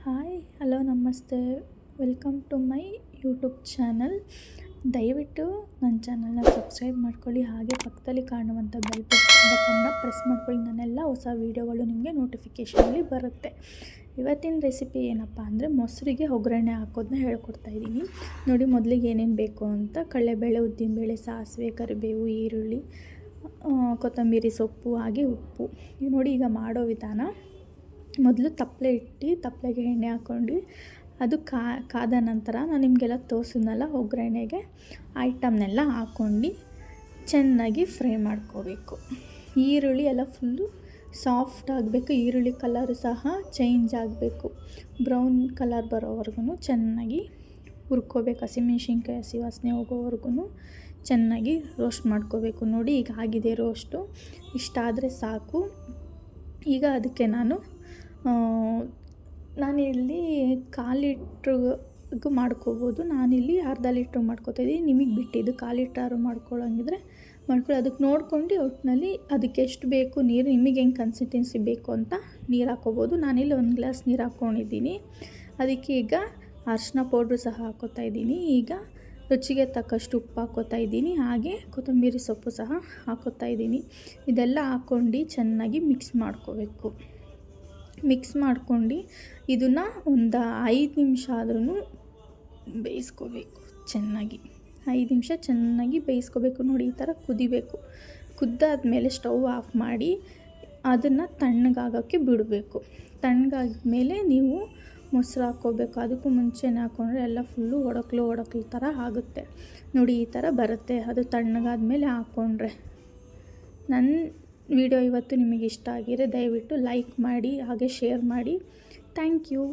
Hi hello ನಮಸ್ತೆ welcome to my YouTube channel. ದಯವಿಟ್ಟು ನನ್ನ ಚಾನಲ್ನ ಸಬ್ಸ್ಕ್ರೈಬ್ ಮಾಡ್ಕೊಳ್ಳಿ, ಹಾಗೆ ಪಕ್ಕದಲ್ಲಿ ಕಾಣುವಂಥ ಬೆಲ್ ಬಟನ್ನ ಪ್ರೆಸ್ ಮಾಡ್ಕೊಳ್ಳಿ. ನನ್ನೆಲ್ಲ ಹೊಸ ವೀಡಿಯೋಗಳು ನಿಮಗೆ ನೋಟಿಫಿಕೇಷನಲ್ಲಿ ಬರುತ್ತೆ. ಇವತ್ತಿನ ರೆಸಿಪಿ ಏನಪ್ಪ ಅಂದರೆ ಮೊಸರಿಗೆ ಒಗ್ಗರಣೆ ಹಾಕೋದನ್ನ ಹೇಳ್ಕೊಡ್ತಾಯಿದ್ದೀನಿ. ನೋಡಿ ಮೊದಲಿಗೆ ಏನೇನು ಬೇಕು ಅಂತ: ಕಡಲೆಬೇಳೆ, ಉದ್ದಿನಬೇಳೆ, ಸಾಸಿವೆ, ಕರಿಬೇವು, ಈರುಳ್ಳಿ, ಕೊತ್ತಂಬರಿ ಸೊಪ್ಪು, ಹಾಗೆ ಉಪ್ಪು. ನೋಡಿ ಈಗ ಮಾಡೋ ವಿಧಾನ: ಮೊದಲು ತಪ್ಪಲೆಗೆ ಎಣ್ಣೆ ಹಾಕ್ಕೊಂಡು ಅದು ಕಾದ ನಂತರ ನಾನು ನಿಮಗೆಲ್ಲ ತೋರಿಸಿದ್ನಲ್ಲ ಒಗ್ಗರಣೆಗೆ ಐಟಮ್ನೆಲ್ಲ ಹಾಕ್ಕೊಂಡು ಚೆನ್ನಾಗಿ ಫ್ರೈ ಮಾಡ್ಕೋಬೇಕು. ಈರುಳ್ಳಿ ಎಲ್ಲ ಫುಲ್ಲು ಸಾಫ್ಟ್ ಆಗಬೇಕು. ಈರುಳ್ಳಿ ಕಲರು ಸಹ ಚೇಂಜ್ ಆಗಬೇಕು. ಬ್ರೌನ್ ಕಲರ್ ಬರೋವರೆಗೂ ಚೆನ್ನಾಗಿ ಹುರ್ಕೋಬೇಕು. ಹಸಿಮೆಣ್ಸಿನ್ಕಾಯಿ ಹಸಿ ವಾಸನೆ ಹೋಗೋವರೆಗೂ ಚೆನ್ನಾಗಿ ರೋಸ್ಟ್ ಮಾಡ್ಕೋಬೇಕು. ನೋಡಿ ಈಗ ಆಗಿದೆ ರೋಸ್ಟು. ಇಷ್ಟಾದರೆ ಸಾಕು. ಈಗ ಅದಕ್ಕೆ ನಾನಿಲ್ಲಿ 1/4 ಲೀಟ್ರಿಗೂ ಮಾಡ್ಕೋಬೋದು. ನಾನಿಲ್ಲಿ ಅರ್ಧ ಲೀಟ್ರಿಗೆ ಮಾಡ್ಕೋತಾಯಿದ್ದೀನಿ. ನಿಮಗೆ ಬಿಟ್ಟಿದ್ದು 1/4 ಲೀಟ್ರ್ ಮಾಡ್ಕೊಳ್ಳೋಂಗಿದ್ರೆ ಮಾಡ್ಕೊಳ್ಳಿ. ಅದಕ್ಕೆ ನೋಡ್ಕೊಂಡು ಒಟ್ಟಿನಲ್ಲಿ ಅದಕ್ಕೆ ಎಷ್ಟು ಬೇಕು ನೀರು, ನಿಮಗೆ ಹೆಂಗೆ ಕನ್ಸಿಸ್ಟೆನ್ಸಿ ಬೇಕು ಅಂತ ನೀರು ಹಾಕ್ಕೋಬೋದು. ನಾನಿಲ್ಲಿ 1 ಗ್ಲಾಸ್ ನೀರು ಹಾಕ್ಕೊಂಡಿದ್ದೀನಿ. ಅದಕ್ಕೆ ಈಗ ಅರಿಶಿನ ಪೌಡ್ರು ಸಹ ಹಾಕ್ಕೋತಾಯಿದ್ದೀನಿ. ಈಗ ರುಚಿಗೆ ತಕ್ಕಷ್ಟು ಉಪ್ಪು ಹಾಕ್ಕೋತಾಯಿದ್ದೀನಿ. ಹಾಗೆ ಕೊತ್ತಂಬರಿ ಸೊಪ್ಪು ಸಹ ಹಾಕ್ಕೋತಾಯಿದ್ದೀನಿ. ಇದೆಲ್ಲ ಹಾಕ್ಕೊಂಡು ಚೆನ್ನಾಗಿ ಮಿಕ್ಸ್ ಮಾಡ್ಕೋಬೇಕು. ಮಿಕ್ಸ್ ಮಾಡ್ಕೊಂಡು ಇದನ್ನು ಒಂದು 5 ನಿಮಿಷ ಆದ್ರೂ ಬೇಯಿಸ್ಕೋಬೇಕು. ಚೆನ್ನಾಗಿ 5 ನಿಮಿಷ ಚೆನ್ನಾಗಿ ಬೇಯಿಸ್ಕೋಬೇಕು. ನೋಡಿ ಈ ಥರ ಕುದಿಬೇಕು. ಕುದ್ದಾದ್ಮೇಲೆ ಸ್ಟವ್ ಆಫ್ ಮಾಡಿ ಅದನ್ನು ತಣ್ಣಗಾಗೋಕ್ಕೆ ಬಿಡಬೇಕು. ತಣ್ಣಗಾದ್ಮೇಲೆ ನೀವು ಮೊಸರು ಹಾಕ್ಕೋಬೇಕು. ಅದಕ್ಕೂ ಮುಂಚೆನೇ ಹಾಕ್ಕೊಂಡ್ರೆ ಎಲ್ಲ ಫುಲ್ಲು ಒಡಕ್ಲು ಥರ ಆಗುತ್ತೆ. ನೋಡಿ ಈ ಥರ ಬರುತ್ತೆ. ಅದು ತಣ್ಣಗಾದ್ಮೇಲೆ ಹಾಕ್ಕೊಂಡ್ರೆ. ನನ್ನ ವಿಡಿಯೋ ಇವತ್ತು ನಿಮಗೆ ಇಷ್ಟ ಆಗಿದ್ರೆ ದಯವಿಟ್ಟು ಲೈಕ್ ಮಾಡಿ, ಹಾಗೆ ಶೇರ್ ಮಾಡಿ. Thank you.